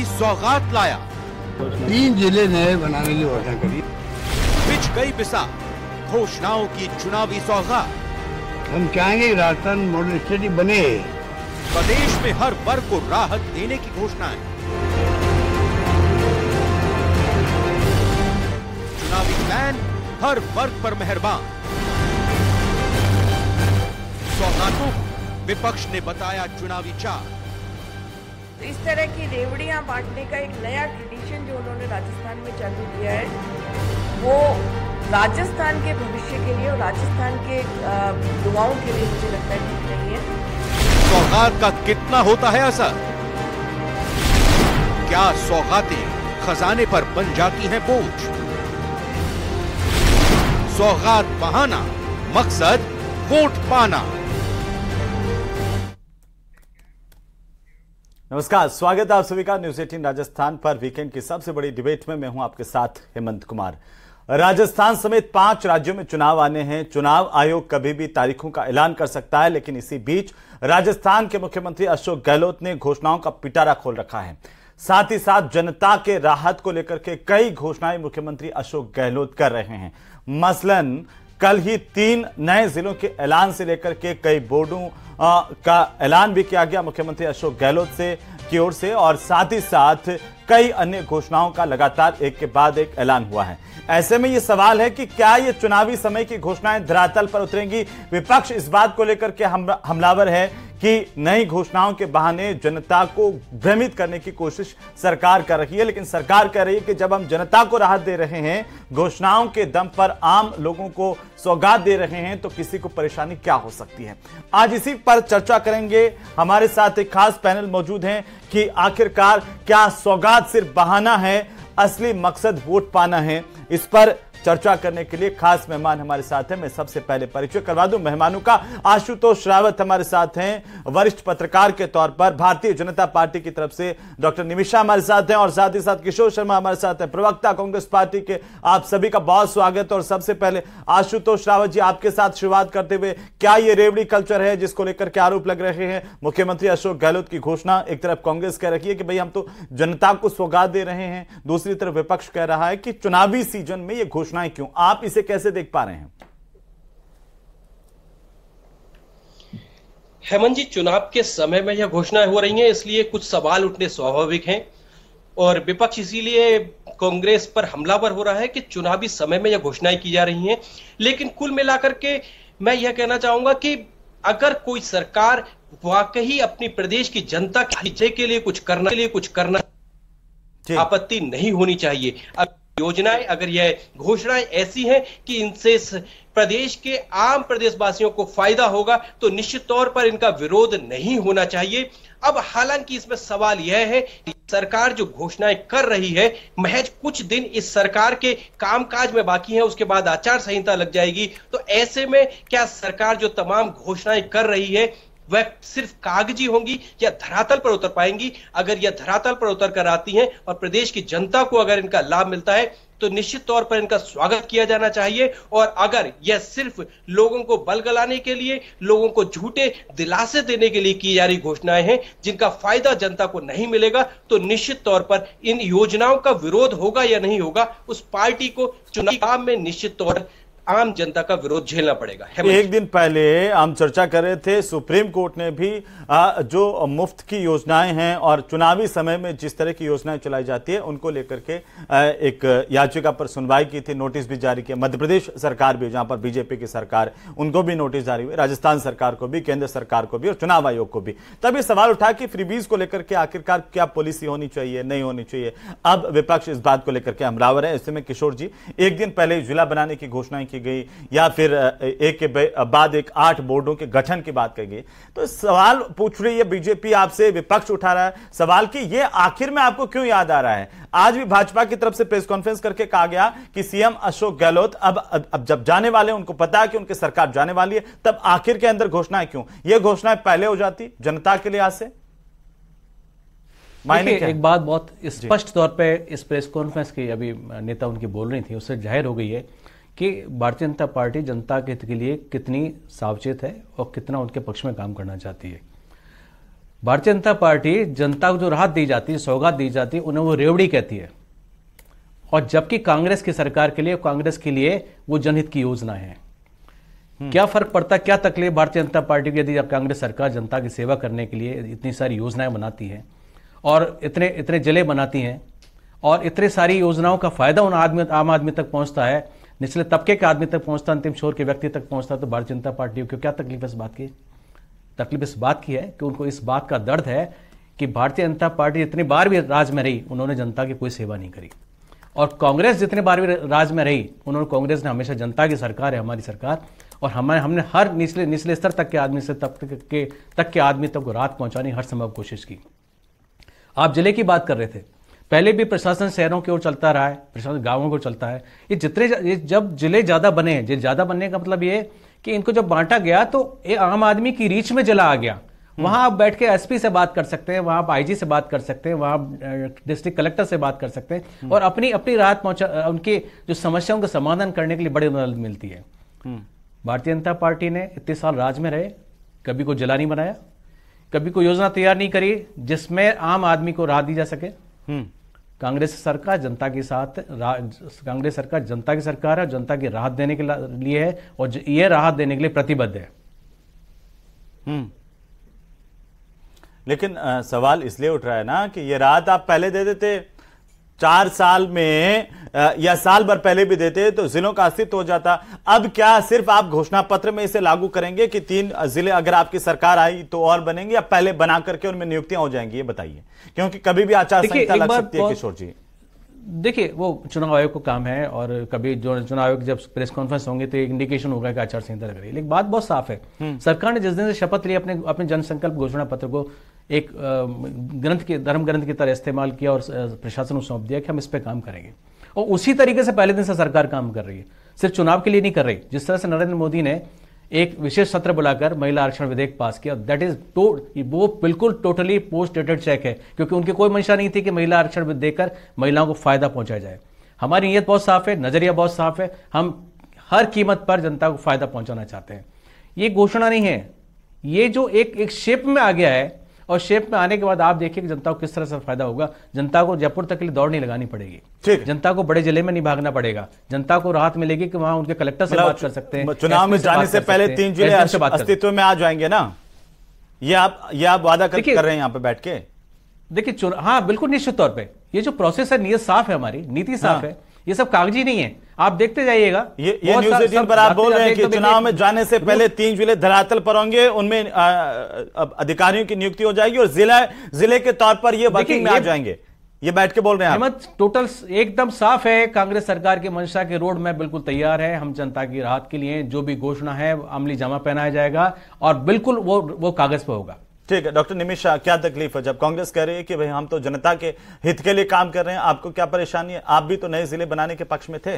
की सौगात लाया। 3 जिले नए बनाने की घोषणा करी। बिछ गई बिसा घोषणाओं की चुनावी सौगात। हम चाहेंगे कि राजस्थान मॉडल स्टेट बने। प्रदेश में हर वर्ग को राहत देने की घोषणाएं। चुनावी प्लान हर वर्ग पर मेहरबान। सौगातों को विपक्ष ने बताया चुनावी चाल। इस तरह की रेवड़ियां बांटने का एक नया ट्रेडिशन जो उन्होंने राजस्थान में चालू किया है, वो राजस्थान के भविष्य के लिए और राजस्थान के युवाओं के लिए मुझे लगता है ठीक नहीं है। सौगात का कितना होता है असर? क्या सौगातें खजाने पर बन जाती हैं बोझ? सौगात बहाना, मकसद वोट पाना। नमस्कार, स्वागत है आप सभी का न्यूज 18 राजस्थान पर। वीकेंड की सबसे बड़ी डिबेट में मैं हूं आपके साथ हेमंत कुमार। राजस्थान समेत 5 राज्यों में चुनाव आने हैं। चुनाव आयोग कभी भी तारीखों का ऐलान कर सकता है, लेकिन इसी बीच राजस्थान के मुख्यमंत्री अशोक गहलोत ने घोषणाओं का पिटारा खोल रखा है। साथ ही साथ जनता के राहत को लेकर के कई घोषणाएं मुख्यमंत्री अशोक गहलोत कर रहे हैं। मसलन कल ही 3 नए जिलों के ऐलान से लेकर के कई बोर्डों का ऐलान भी किया गया मुख्यमंत्री अशोक गहलोत की ओर से, और साथ ही साथ कई अन्य घोषणाओं का लगातार एक के बाद एक ऐलान हुआ है। ऐसे में यह सवाल है कि क्या ये चुनावी समय की घोषणाएं धरातल पर उतरेंगी? विपक्ष इस बात को लेकर के हमलावर है कि नई घोषणाओं के बहाने जनता को भ्रमित करने की कोशिश सरकार कर रही है, लेकिन सरकार कह रही है कि जब हम जनता को राहत दे रहे हैं, घोषणाओं के दम पर आम लोगों को सौगात दे रहे हैं, तो किसी को परेशानी क्या हो सकती है। आज इसी पर चर्चा करेंगे। हमारे साथ एक खास पैनल मौजूद हैं कि आखिरकार क्या सौगात सिर्फ बहाना है, असली मकसद वोट पाना है। इस पर चर्चा करने के लिए खास मेहमान हमारे साथ हैं। मैं सबसे पहले परिचय करवा दूं मेहमानों का। आशुतोष रावत हमारे साथ हैं, वरिष्ठ पत्रकार के तौर पर भारतीय जनता पार्टी की तरफ से। डॉक्टर निमिषा हमारे साथ हैं, और साथ ही साथ किशोर शर्मा हमारे साथ हैं, प्रवक्ता कांग्रेस पार्टी के। आप सभी का बहुत स्वागत। और सबसे पहले आशुतोष रावत जी, आपके साथ शुरुआत करते हुए, क्या ये रेवड़ी कल्चर है जिसको लेकर के आरोप लग रहे हैं? मुख्यमंत्री अशोक गहलोत की घोषणा, एक तरफ कांग्रेस कह रही है कि भाई हम तो जनता को सौगात दे रहे हैं, दूसरी तरफ विपक्ष कह रहा है कि चुनावी सीजन में ये घोषणाएं क्यों? आप इसे कैसे देख पा रहे हैं? हेमंत जी, चुनाव के समय में यह घोषणाएं हो रही हैं, इसलिए कुछ सवाल उठने स्वाभाविक हैं, और विपक्ष इसीलिए कांग्रेस पर हमलावर हो रहा है कि चुनावी समय में यह घोषणाएं की जा रही हैं। लेकिन कुल मिलाकर के मैं यह कहना चाहूंगा कि अगर कोई सरकार वाकई अपनी प्रदेश की जनता के लिए कुछ करना आपत्ति नहीं होनी चाहिए। अब योजनाएं, अगर यह घोषणाएं ऐसी हैं कि इनसे प्रदेश के आम प्रदेशवासियों को फायदा होगा, तो निश्चित तौर पर इनका विरोध नहीं होना चाहिए। अब हालांकि इसमें सवाल यह है कि सरकार जो घोषणाएं कर रही है, महज कुछ दिन इस सरकार के कामकाज में बाकी है, उसके बाद आचार संहिता लग जाएगी। तो ऐसे में क्या सरकार जो तमाम घोषणाएं कर रही है वह सिर्फ कागजी होंगी या धरातल पर उतर पाएंगी? अगर यह धरातल पर उतर कर आती हैं और प्रदेश की जनता को अगर इनका लाभ मिलता है, तो निश्चित तौर पर इनका स्वागत किया जाना चाहिए। और अगर यह सिर्फ लोगों को बलगलाने के लिए, लोगों को झूठे दिलासे देने के लिए की जा रही घोषणाएं हैं, जिनका फायदा जनता को नहीं मिलेगा, तो निश्चित तौर पर इन योजनाओं का विरोध होगा या नहीं होगा, उस पार्टी को चुनाव में निश्चित तौर पर आम जनता का विरोध झेलना पड़ेगा। एक दिन पहले हम चर्चा कर रहे थे, सुप्रीम कोर्ट ने भी जो मुफ्त की योजनाएं हैं और चुनावी समय में जिस तरह की योजनाएं चलाई जाती है, उनको लेकर के एक याचिका पर सुनवाई की थी, नोटिस भी जारी किया। मध्य प्रदेश सरकार भी, जहां पर बीजेपी की सरकार, उनको भी नोटिस जारी हुए, राजस्थान सरकार को भी, केंद्र सरकार को भी और चुनाव आयोग को भी। तभी सवाल उठा कि फ्रीबीज को लेकर के आखिरकार क्या पॉलिसी होनी चाहिए, नहीं होनी चाहिए। अब विपक्ष इस बात को लेकर के हमलावर है। ऐसे में किशोर जी, एक दिन पहले जिला बनाने की घोषणाएं की गई, या फिर एक के बाद एक 8 बोर्डों के गठन की बात कही गई, तो सवाल पूछ रही है बीजेपी आपसे, विपक्ष उठा रहा है सवाल कि ये आखिर में आपको क्यों याद आ रहा है? आज भी भाजपा की तरफ से प्रेस कॉन्फ्रेंस करके कहा गया कि सीएम अशोक गहलोत अब जब जाने वाले, उनको पता है कि उनकी सरकार जाने वाली है, तब आखिर के अंदर घोषणाएं क्यों? ये घोषणाएं पहले हो जाती जनता के लिहाज से। एक बात बहुत स्पष्ट तौर पे इस प्रेस कॉन्फ्रेंस की अभी नेता उनकी बोल रही थी, उससे जाहिर हो गई है कि भारतीय जनता पार्टी जनता के हित के लिए कितनी सावचेत है और कितना उनके पक्ष में काम करना चाहती है। भारतीय जनता पार्टी जनता को जो राहत दी जाती है, सौगात दी जाती है, उन्हें वो रेवड़ी कहती है। और जबकि कांग्रेस की सरकार के लिए, कांग्रेस के लिए वो जनहित की योजना है। क्या फर्क पड़ता, क्या तकलीफ भारतीय जनता पार्टी की यदि कांग्रेस सरकार जनता की सेवा करने के लिए इतनी सारी योजनाएं बनाती है और इतने इतने जिले बनाती हैं और इतने सारी योजनाओं का फायदा उन आम आदमी तक पहुंचता है, निचले तबके के आदमी तक पहुंचता, अंतिम छोर के व्यक्ति तक पहुंचता, तो भारतीय जनता पार्टी को क्या तकलीफ है इस बात की? तकलीफ इस बात की है कि उनको इस बात का दर्द है कि भारतीय जनता पार्टी जितनी बार भी राज में रही, उन्होंने जनता की कोई सेवा नहीं करी। और कांग्रेस जितने बार भी राज में रही, उन्होंने, कांग्रेस ने हमेशा जनता की सरकार है हमारी सरकार, और हमने हर निचले स्तर तक के आदमी से तक के आदमी तक को राहत पहुंचाने हर संभव कोशिश की। आप जिले की बात कर रहे थे, पहले भी प्रशासन शहरों की ओर चलता रहा है, प्रशासन गांवों को चलता है। ये जब जिले ज्यादा बने हैं, ज्यादा बनने का मतलब ये कि इनको जब बांटा गया तो ये आम आदमी की रीच में जिला आ गया। वहां आप बैठ के एसपी से बात कर सकते हैं, वहां आप आईजी से बात कर सकते हैं, वहां डिस्ट्रिक्ट कलेक्टर से बात कर सकते हैं और अपनी राहत पहुंचा, उनकी जो समस्याओं का समाधान करने के लिए बड़ी मदद मिलती है। भारतीय जनता पार्टी ने इतने साल राज में रहे, कभी कोई जिला नहीं बनाया, कभी कोई योजना तैयार नहीं करी जिसमें आम आदमी को राहत दी जा सके। कांग्रेस सरकार जनता के साथ, कांग्रेस सरकार जनता की सरकार है, जनता की राहत देने के लिए है और ये राहत देने के लिए प्रतिबद्ध है। लेकिन सवाल इसलिए उठ रहा है ना कि ये राहत आप पहले दे देते, 4 साल में या साल भर पहले भी देते तो जिलों का अस्तित्व हो जाता। अब क्या सिर्फ आप घोषणा पत्र में इसे लागू करेंगे कि 3 जिले अगर आपकी सरकार आई तो और बनेंगे, या पहले बना करके उनमें नियुक्तियां हो जाएंगी? ये बताइए, क्योंकि कभी भी आचार संहिता लग सकती है किशोर जी। देखिए, वो चुनाव आयोग को काम है और कभी जो चुनाव आयोग जब प्रेस कॉन्फ्रेंस होंगे तो एक इंडिकेशन होगा कि आचार संहिता लग रही है। लेकिन बात बहुत साफ है, सरकार ने जिस दिन से शपथ ली अपने जनसंकल्प घोषणा पत्र को एक धर्म ग्रंथ की तरह इस्तेमाल किया और प्रशासन को सौंप दिया कि हम इस पे काम करेंगे, और उसी तरीके से पहले दिन से सरकार काम कर रही है। सिर्फ चुनाव के लिए नहीं कर रही। जिस तरह से नरेंद्र मोदी ने एक विशेष सत्र बुलाकर महिला आरक्षण विधेयक पास किया, दैट इज वो बिल्कुल टोटली पोस्ट डेटेड चेक है, क्योंकि उनकी कोई मंशा नहीं थी कि महिला आरक्षण देकर महिलाओं को फायदा पहुंचाया जाए। हमारी नीयत बहुत साफ है, नजरिया बहुत साफ है, हम हर कीमत पर जनता को फायदा पहुंचाना चाहते हैं। ये घोषणा नहीं है, ये जो एक शेप में आ गया है, और शेप में आने के बाद आप देखिए कि जनता को किस तरह से फायदा होगा। जनता को जयपुर तक के लिए दौड़ नहीं लगानी पड़ेगी, जनता को बड़े जिले में नहीं भागना पड़ेगा, जनता को राहत मिलेगी कि वहां उनके कलेक्टर से बात कर सकते हैं। चुनाव में जाने से पहले 3 जिले अस्तित्व में आ जाएंगे ना, ये आप वादा कर रहे हैं यहाँ पे बैठ के? देखिए, हाँ बिल्कुल, निश्चित तौर पे ये जो प्रोसेस है, नीयत साफ है, हमारी नीति साफ है, ये सब कागजी नहीं है। आप देखते जाइएगा, ये न्यूज़ 18 पर आप बोल रहे हैं कि चुनाव में जाने से पहले 3 जिले धरातल पर होंगे, उनमें अधिकारियों की नियुक्ति हो जाएगी और जिले के तौर पर ये वर्किंग में आ जाएंगे, ये बैठ के बोल रहे हैं। टोटल एकदम साफ है, कांग्रेस सरकार के मंशा के रोड मैप बिल्कुल तैयार है। हम जनता की राहत के लिए जो भी घोषणा है अमली जामा पहनाया जाएगा और बिल्कुल वो कागज पर होगा। ठीक है डॉक्टर निमिषा, क्या तकलीफ है जब कांग्रेस कह रही है कि भाई हम तो जनता के हित के लिए काम कर रहे हैं, आपको क्या परेशानी है? आप भी तो नए जिले बनाने के पक्ष में थे।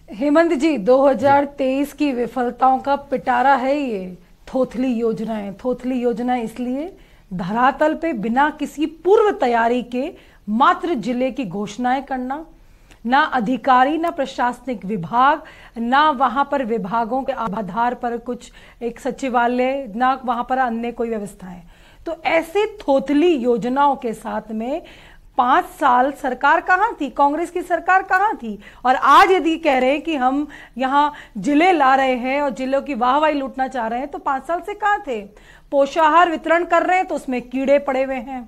हेमंत जी, 2023 की विफलताओं का पिटारा है ये थोथली योजनाएं। थोथली योजनाएं इसलिए धरातल पे बिना किसी पूर्व तैयारी के मात्र जिले की घोषणाएं करना, ना अधिकारी, ना प्रशासनिक विभाग, ना वहां पर विभागों के आधार पर कुछ एक सचिवालय, ना वहां पर अन्य कोई व्यवस्थाएं। तो ऐसे थोथली योजनाओं के साथ में 5 साल सरकार कहां थी, कांग्रेस की सरकार कहां थी? और आज यदि कह रहे हैं कि हम यहां जिले ला रहे हैं और जिलों की वाहवाही लूटना चाह रहे हैं, तो 5 साल से कहां थे? पोषाहार वितरण कर रहे हैं तो उसमें कीड़े पड़े हुए हैं।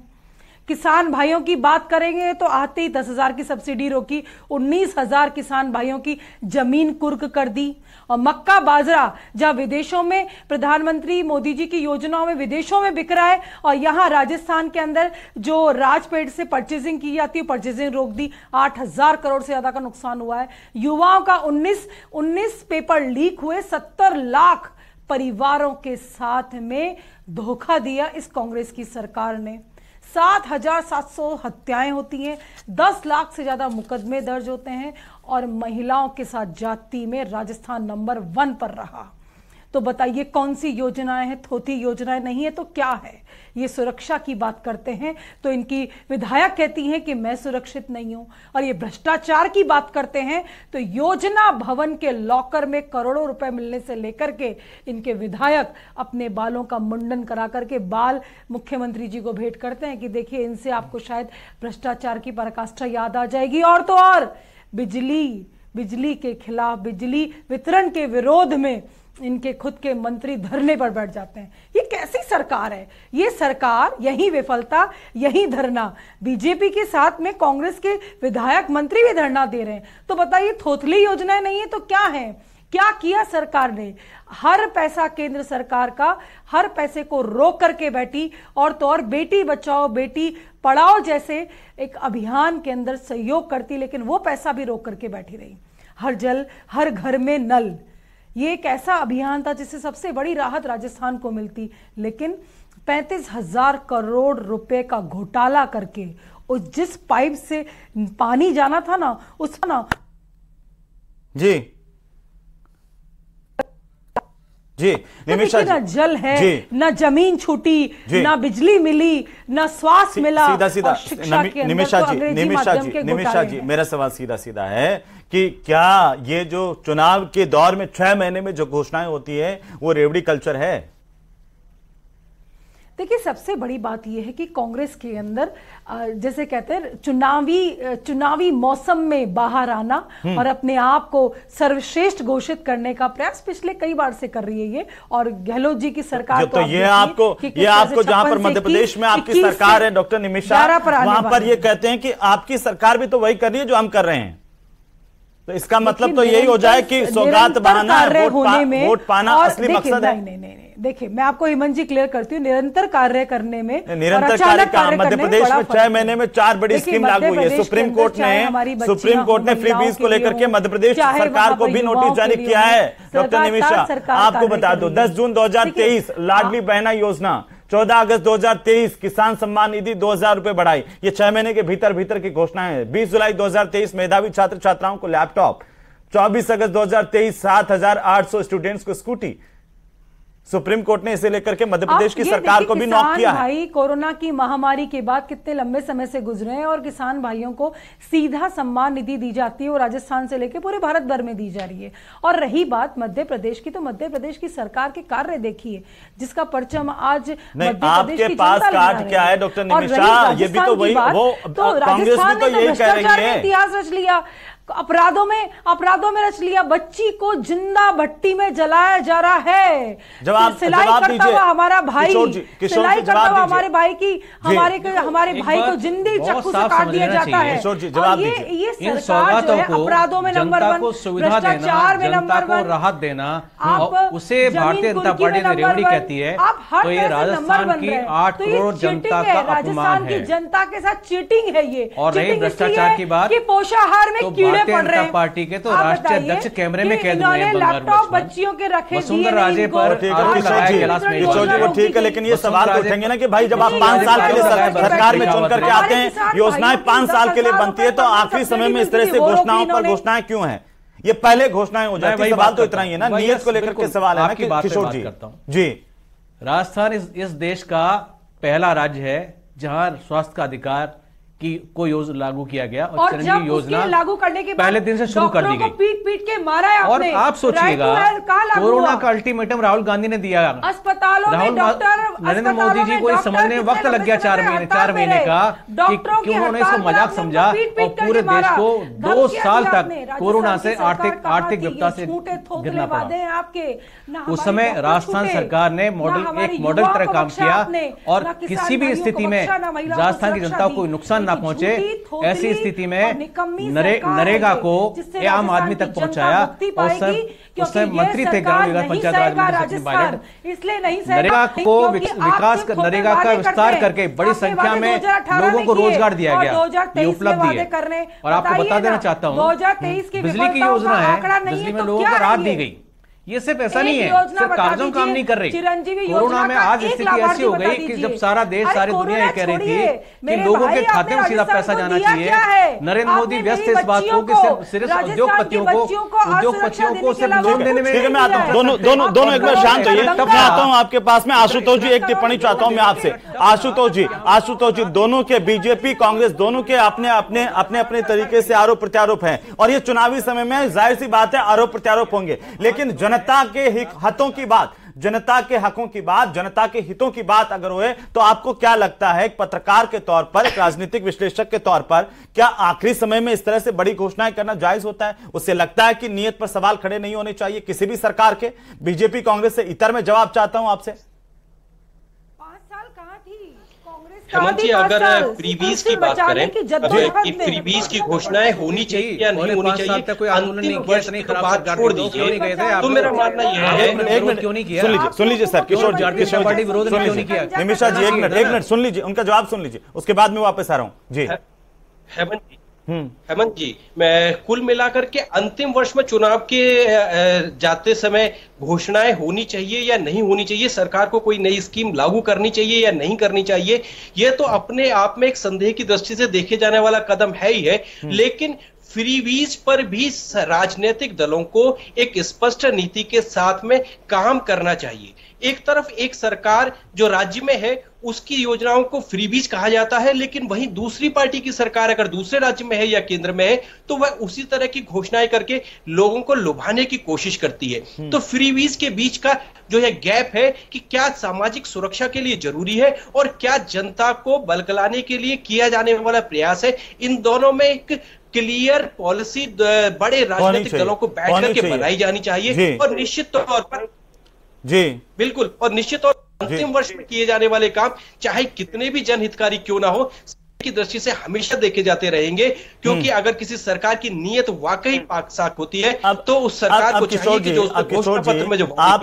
किसान भाइयों की बात करेंगे तो आते ही 10,000 की सब्सिडी रोकी, 19,000 किसान भाइयों की जमीन कुर्क कर दी। और मक्का बाजरा जहां विदेशों में प्रधानमंत्री मोदी जी की योजनाओं में विदेशों में बिक रहा है, और यहां राजस्थान के अंदर जो राजपेट से परचेजिंग की जाती है, परचेजिंग रोक दी। 8,000 करोड़ से ज्यादा का नुकसान हुआ है। युवाओं का 19 पेपर लीक हुए, 70 लाख परिवारों के साथ में धोखा दिया इस कांग्रेस की सरकार ने। 7,700 हत्याएं होती हैं, 10 लाख से ज्यादा मुकदमे दर्ज होते हैं, और महिलाओं के साथ जाति में राजस्थान नंबर 1 पर रहा। तो बताइए कौन सी योजनाएं हैं? थोथी योजनाएं नहीं है तो क्या है? ये सुरक्षा की बात करते हैं तो इनकी विधायक कहती हैं कि मैं सुरक्षित नहीं हूं, और ये भ्रष्टाचार की बात करते हैं तो योजना भवन के लॉकर में करोड़ों रुपए मिलने से लेकर के इनके विधायक अपने बालों का मुंडन करा करके बाल मुख्यमंत्री जी को भेंट करते हैं कि देखिए इनसे आपको शायद भ्रष्टाचार की पराकाष्ठा याद आ जाएगी। और तो और बिजली के खिलाफ, बिजली वितरण के विरोध में इनके खुद के मंत्री धरने पर बैठ जाते हैं। ये कैसी सरकार है? ये सरकार, यही विफलता, यही धरना। बीजेपी के साथ में कांग्रेस के विधायक मंत्री भी धरना दे रहे हैं। तो बताइए थोथली योजनाएं नहीं है तो क्या है? क्या किया सरकार ने? हर पैसा केंद्र सरकार का, हर पैसे को रोक करके बैठी। और तो और बेटी बचाओ बेटी पढ़ाओ जैसे एक अभियान के अंदर सहयोग करती, लेकिन वो पैसा भी रोक करके बैठी रही। हर जल हर घर में नल, ये एक ऐसा अभियान था जिससे सबसे बड़ी राहत राजस्थान को मिलती, लेकिन 35,000 करोड़ रुपए का घोटाला करके उस जिस पाइप से पानी जाना था ना, उसका ना जी निमिषा जी, ना जल है, ना जमीन छूटी, ना बिजली मिली, ना स्वास्थ्य मिला। सीधा निमिषा जी मेरा सवाल सीधा है कि क्या ये जो चुनाव के दौर में 6 महीने में जो घोषणाएं होती है वो रेवड़ी कल्चर है? देखिए सबसे बड़ी बात यह है कि कांग्रेस के अंदर जैसे कहते हैं चुनावी मौसम में बाहर आना और अपने आप को सर्वश्रेष्ठ घोषित करने का प्रयास पिछले कई बार से कर रही है ये। और गहलोत जी की सरकार तो ये आपको जहां पर मध्य प्रदेश में आपकी सरकार है डॉक्टर निमिषा, वहां पर ये कहते हैं कि आपकी सरकार भी तो वही कर रही है जो हम कर रहे हैं। तो इसका मतलब तो यही हो जाए कि सौगात बहाना, वोट पाना असली मकसद है। नहीं, देखिए मैं आपको हेमंत जी क्लियर करती हूँ, निरंतर कार्य करने में, निरंतर कार्य मध्य प्रदेश में 6 महीने में 4 बड़ी स्कीम लागू हुई है। सुप्रीम कोर्ट ने फ्री बीज को लेकर के मध्य प्रदेश सरकार को भी नोटिस जारी किया है। डॉक्टर निमिषा आपको बता दो, 10 जून 2023 लाडली बहना योजना, 14 अगस्त 2023 किसान सम्मान निधि 2,000 रुपए बढ़ाई। ये 6 महीने के भीतर की घोषणाएं हैं। 20 जुलाई 2023 मेधावी छात्र छात्राओं को लैपटॉप, 24 अगस्त 2023 7,800 स्टूडेंट्स को स्कूटी। सुप्रीम कोर्ट ने इसे लेकर के मध्य प्रदेश की सरकार को भी नॉक किया है। भाई कोरोना की महामारी के बाद कितने लंबे समय से गुजरे हैं और किसान भाइयों को सीधा सम्मान निधि दी जाती है, वो राजस्थान से लेकर पूरे भारत भर में दी जा रही है। और रही बात मध्य प्रदेश की, तो मध्य प्रदेश की सरकार के कार्य देखिए जिसका परचम आज आपके पास कार्ड क्या है डॉक्टर निमिषा? ये भी तो वही, वो कांग्रेस भी तो यही कह रही है। इतिहास रच लिया, अपराधों में रच लिया, बच्ची को जिंदा भट्टी में जलाया जा रहा है। सिलाई करता हुआ हमारा भाई, सिलाई करता हुआ हमारे भाई की, हमारे भाई को जिंदी चाकू से काट दिया जाता है। और ये सरकार जो है अपराधों में नंबर 1, भ्रष्टाचार में नंबर 1, राहत देना, उसे भारतीय जनता पार्टी ने रेवड़ी कहती है। तो ये राजस्थान की 8 करोड़ जनता का अपमान है, जनता के साथ चीटिंग है ये। और रही भ्रष्टाचार की बात, पोषाहार में कीड़े भारतीय जनता पार्टी के तो राष्ट्रीय अध्यक्ष कैमरे में कैद हुए हैं लैपटॉप बच्चियों के रखे वसुंधरा राजे पर। किशोर जी वो ठीक है, लेकिन ये सवाल उठेंगे ना कि भाई जब आप 5 साल के लिए सरकार में चुन करके आते हैं, योजनाएं 5 साल के लिए बनती है, तो आखिरी समय में इस तरह से घोषणाओं पर घोषणाएं क्यों हैं? ये पहले घोषणाएं हो जाती है। सवाल तो इतना ही है ना, नियत को लेकर के सवाल है ना किशोर जी। राजस्थान इस देश का पहला राज्य है जहां स्वास्थ्य का अधिकार की कोई योजना लागू किया गया और जब योजना लागू करने के पहले दिन से शुरू कर दी गई। पीट के मारा है और आप सोचिएगा कोरोना का अल्टीमेटम राहुल गांधी ने दिया, अस्पतालों में डॉक्टर, नरेंद्र मोदी जी को इस समझने में वक्त लग गया 4 महीने का कि क्यों उन्होंने इसको मजाक समझा और पूरे देश को 2 साल तक कोरोना से आर्थिक विपदा से गिरना पड़ा। उस समय राजस्थान सरकार ने एक मॉडल तरह काम किया और किसी भी स्थिति में राजस्थान की जनता को नुकसान ना पहुंचे, ऐसी स्थिति में नरेगा को आम आदमी तक पहुंचाया। उसमें मंत्री थे ग्रामीण विकास पंचायत राज मंत्री, इसलिए नरेगा को नरेगा का विस्तार करके बड़ी संख्या में लोगों को रोजगार दिया गया। ये उपलब्धि है। और आपको बता देना चाहता हूं, बिजली की योजना है, बिजली में लोगों को राहत दी गई। ये सिर्फ ऐसा नहीं है, योजना सिर्फ बता कागजों काम दीजिए, नहीं कर रही। चिरंजीवी कोरोना योजना में का आज एक स्थिति लाभार्थी ऐसी हो बता गई कि दीजिए। जब सारा देश, अरे सारी दुनिया ये कोरोना कह रही थी छोड़िए, कि मेरे लोगों के भाई, खाते में आपने सीधा पैसा राजस्थान जाना को दिया चाहिए। क्या है? नरेंद्र मोदी आपने व्यस्त है मेरी इस बात को कि बच्चियों सिर्फ राजस्थान उद्योगपतियों की को बच्चियों को असुरक्षा देने के सिर्फ अलावा लोन देने में। ठीक है, मैं आता हूँ, दोनों एक बार शांत होइए। मैं आता हूँ आपके पास में। आशुतोष जी, एक टिप्पणी चाहता हूँ मैं आपसे। आशुतोष जी, दोनों के बीजेपी कांग्रेस दोनों के अपने तरीके से आरोप प्रत्यारोप हैं, और ये चुनावी समय में जाहिर सी बात है आरोप प्रत्यारोप होंगे, लेकिन जनता के हितों की बात, जनता के हकों की बात, जनता के हितों की बात अगर हुए तो आपको क्या लगता है, एक पत्रकार के तौर पर, एक राजनीतिक विश्लेषक के तौर पर, क्या आखिरी समय में इस तरह से बड़ी घोषणाएं करना जायज होता है? उससे लगता है कि नियत पर सवाल खड़े नहीं होने चाहिए किसी भी सरकार के? बीजेपी कांग्रेस से इतर में जवाब चाहता हूं आपसे। 5 साल कहां थी कांग्रेस? हेमंत जी, अगर फ्रीबीज की बात करें कि फ्रीबीज की घोषणाएं होनी चाहिए या नहीं होनी चाहिए, कोई आंदोलन नहीं किया, इतनी खराब बात छोड़ दीजिए, तो मेरा मानना यह है। एक मिनट क्यों नहीं किया? सुन लीजिए सर, किशोर पार्टी विरोध क्यों नहीं किया? निमिषा जी, एक मिनट सुन लीजिए, उनका जवाब सुन लीजिए, उसके बाद में वापस आ रहा हूं जी। हेमंत जी, मैं कुल मिलाकर के अंतिम वर्ष में चुनाव के जाते समय घोषणाएं होनी चाहिए या नहीं होनी चाहिए, सरकार को कोई नई स्कीम लागू करनी चाहिए या नहीं करनी चाहिए, यह तो अपने आप में एक संदेह की दृष्टि से देखे जाने वाला कदम है ही है। लेकिन फ्रीबीज पर भी राजनीतिक दलों को एक स्पष्ट नीति के साथ में काम करना चाहिए। एक तरफ एक सरकार जो राज्य में है उसकी योजनाओं को फ्रीबीज कहा जाता है, लेकिन वहीं दूसरी पार्टी की सरकार अगर दूसरे राज्य में है या केंद्र में है तो वह उसी तरह की घोषणाएं करके लोगों को लुभाने की कोशिश करती है। तो फ्रीबीज के बीच का जो है गैप है कि क्या सामाजिक सुरक्षा के लिए जरूरी है और क्या जनता को बलगलाने के लिए किया जाने वाला प्रयास है, इन दोनों में एक क्लियर पॉलिसी बड़े राजनीतिक दलों को बैठ करके बनाई जानी चाहिए। और निश्चित तौर पर जी बिल्कुल, और निश्चित तौर अंतिम वर्ष में किए जाने वाले काम चाहे कितने भी जनहितकारी क्यों ना हो की दृष्टि से हमेशा देखे जाते रहेंगे, क्योंकि अगर किसी सरकार की नीयत वाकई पाक साफ होती है तो उस सरकार को चाहिए कि जो घोषणा पत्र में जो आप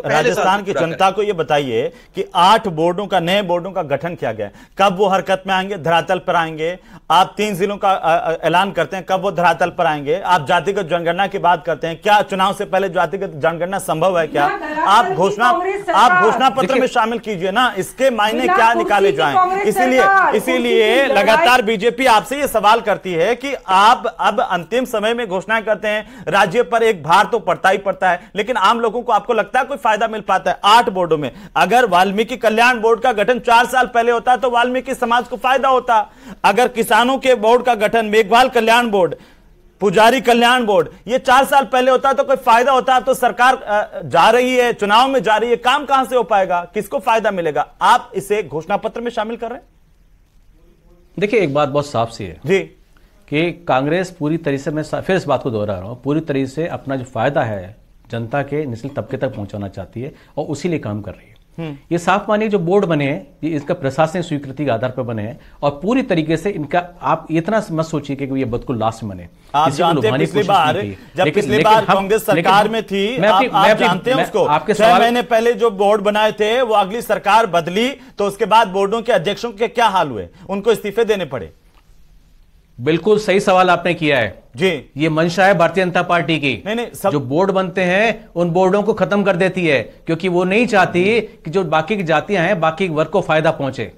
राजस्थान की जनता को ये बताइए कि 8 बोर्डों का, नए बोर्डों का गठन किया गया, कब वो हरकत में आएंगे, धरातल पर आएंगे? आप 3 जिलों का ऐलान करते हैं, कब वो धरातल पर आएंगे? आप जातिगत जनगणना की बात करते हैं, क्या चुनाव से पहले जातिगत जनगणना संभव है क्या? आप घोषणा पत्र में शामिल कीजिए ना, इसके मायने क्या निकाले जाएं? इसीलिए लगातार बीजेपी आपसे ये सवाल करती है कि आप अब अंतिम समय में घोषणाएं करते हैं, राज्य पर एक भार तो पड़ता ही पड़ता है, लेकिन आम लोगों को आपको लगता है कोई फायदा मिल पाता है? 8 बोर्डों में अगर वाल्मीकि कल्याण बोर्ड का गठन 4 साल पहले होता तो वाल्मीकि समाज को फायदा होता। अगर किसानों के बोर्ड का गठन, मेघवाल कल्याण बोर्ड, पुजारी कल्याण बोर्ड, ये 4 साल पहले होता तो कोई फायदा होता। तो सरकार जा रही है, चुनाव में जा रही है, काम कहां से हो पाएगा, किसको फायदा मिलेगा? आप इसे घोषणा पत्र में शामिल कर रहे हैं। देखिए, एक बात बहुत साफ सी है जी कि कांग्रेस पूरी तरह से, मैं फिर इस बात को दोहरा रहा हूं, पूरी तरह से अपना जो फायदा है जनता के निचले तबके तक पहुंचाना चाहती है और उसी लिए काम कर रही है। ये साफ मानिए, जो बोर्ड बने हैं ये इसका प्रशासनिक स्वीकृति के आधार पर बने हैं और पूरी तरीके से इनका, आप इतना मत सोचिए कि ये बिल्कुल लास्ट में बने। आप जानते हैं पिछली बार कांग्रेस सरकार में थी, आप जानते हैं उसको, आपके 6 महीने पहले जो बोर्ड बनाए थे वो अगली सरकार बदली तो उसके बाद बोर्डों के अध्यक्षों के क्या हाल हुए? उनको इस्तीफे देने पड़े। बिल्कुल सही सवाल आपने किया है जी। ये मंशा है भारतीय जनता पार्टी की। नहीं, जो बोर्ड बनते हैं उन बोर्डों को खत्म कर देती है, क्योंकि वो नहीं चाहती कि जो बाकी की जातियां हैं, बाकी वर्ग को फायदा पहुंचे।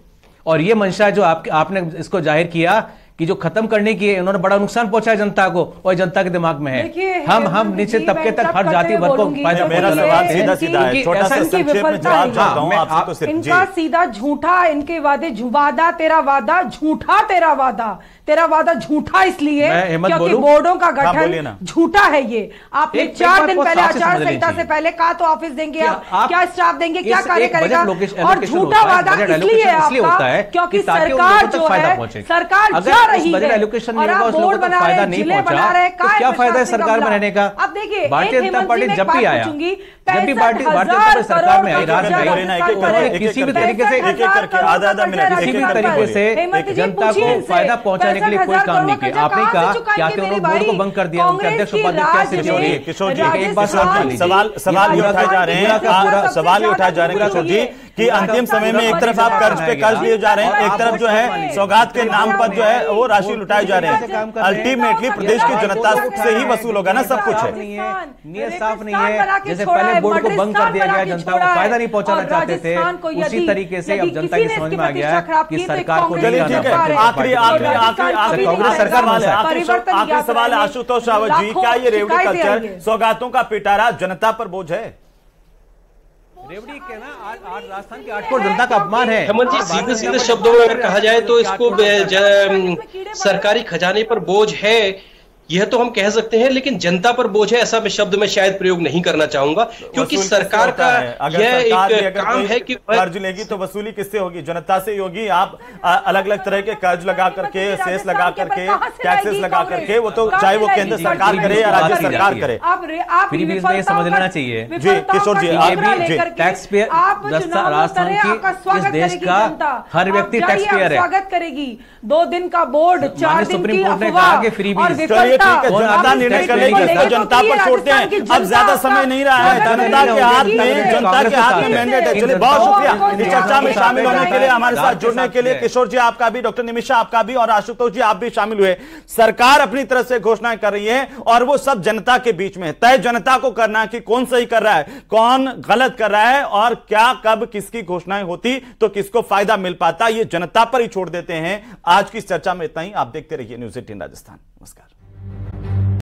और ये मंशा जो आपने इसको जाहिर किया कि जो खत्म करने की है, उन्होंने बड़ा नुकसान पहुंचाया जनता को और जनता के दिमाग में है। हम नीचे तबके तक हर जाति वर्ग को फायदा। मेरा सवाल सीधा है, छोटा सा संक्षेप में जवाब चाहता हूं आपसे। तो इनका सीधा झूठा, इनके वादे वादा, तेरा वादा झूठा, तेरा वादा झूठा इसलिए क्योंकि बोर्डों का गठन झूठा है। ये आपने 4 दिन पहले आचार संहिता से पहले कहा तो ऑफिस देंगे, क्या स्टाफ देंगे, क्या कार्य करेगा, और झूठा वादा इसलिए आपका क्योंकि सरकार जो है, सरकार जा रही है और आप बोर्ड बना रहे हैं, जिले बना रहे हैं, क्या फायदा है सरकार में रहने का? अब देखिए, भारतीय जनता पार्टी जब भी आया, जब भी भारतीय जनता सरकार में आई, राज में आई, उन्होंने किसी भी तरीके से आधा मिनट किसी भी तरीके से जनता को फायदा पहुंचाने के लिए कोई काम नहीं किया। आपने कहा कि आते उन्होंने बोर्ड को भंग कर दिया, उनके अध्यक्ष उपाध्यक्ष किशोर जी एक बात सवाल ये उठाए जा रहे हैं, सवाल ये उठाए जा रहे हैं किशोर जी कि अंतिम समय में एक तरफ आप कर्ज पे कर्ज लिए जा रहे हैं, एक तरफ जो है सौगात के नाम पर जो है वो राशि लुटाए जा रहे हैं। अल्टीमेटली प्रदेश की जनता से ही वसूल होगा ना सब कुछ है। नीयत साफ नहीं है। जैसे पहले बोर्ड को भंग कर दिया गया, जनता को फायदा नहीं पहुंचाना चाहते थे, उसी तरीके से अब जनता की समझ में आ गया कि सरकार को चलिए ठीक है। आखिरी सवाल है आशुतोष रावत जी, क्या ये रेवड़ी कल्चर सौगातों का पिटारा जनता पर बोझ है? रेवड़ी के ना आज राजस्थान की 8 करोड़ जनता का अपमान है। हेमंत जी सीधे सीधे शब्दों में अगर कहा जाए तो इसको सरकारी खजाने पर बोझ है यह तो हम कह सकते हैं, लेकिन जनता पर बोझ है ऐसा मैं शब्द में शायद प्रयोग नहीं करना चाहूंगा, क्योंकि सरकार का यह एक काम है कि कर्ज लेगी तो वसूली किससे होगी? जनता से होगी। आप अलग अलग तरह के कर्ज लगा करके, सेस लगा करके, टैक्सेस लगा करके, वो तो चाहे वो केंद्र सरकार करे या राज्य सरकार करे, फिर भी इसमें समझ लेना चाहिए जी किशोर जी, टैक्स पेयर राजस्थान की इस देश का हर व्यक्ति टैक्स पेयर है। स्वागत करेगी 2 दिन का बोर्ड, 4 दिन की अफवाह, जनता निर्णय करेगी, इसको जनता पर छोड़ते हैं। अब ज्यादा समय नहीं रहा है, जनता के हाथ में मैंडेट है। चलिए बहुत शुक्रिया इस चर्चा में शामिल होने के लिए, हमारे साथ जुड़ने के लिए। किशोर जी आपका भी, डॉक्टर निमिषा आपका भी, और आशुतोष जी आप भी शामिल हुए। सरकार अपनी तरफ से घोषणाएं कर रही है और वो सब जनता के बीच में तय जनता को करना है कि कौन सही कर रहा है, कौन गलत कर रहा है, और क्या कब किसकी घोषणाएं होती तो किसको फायदा मिल पाता, ये जनता पर ही छोड़ देते हैं। आज की चर्चा में इतना ही। आप देखते रहिए न्यूज़ 18 राजस्थान। नमस्कार।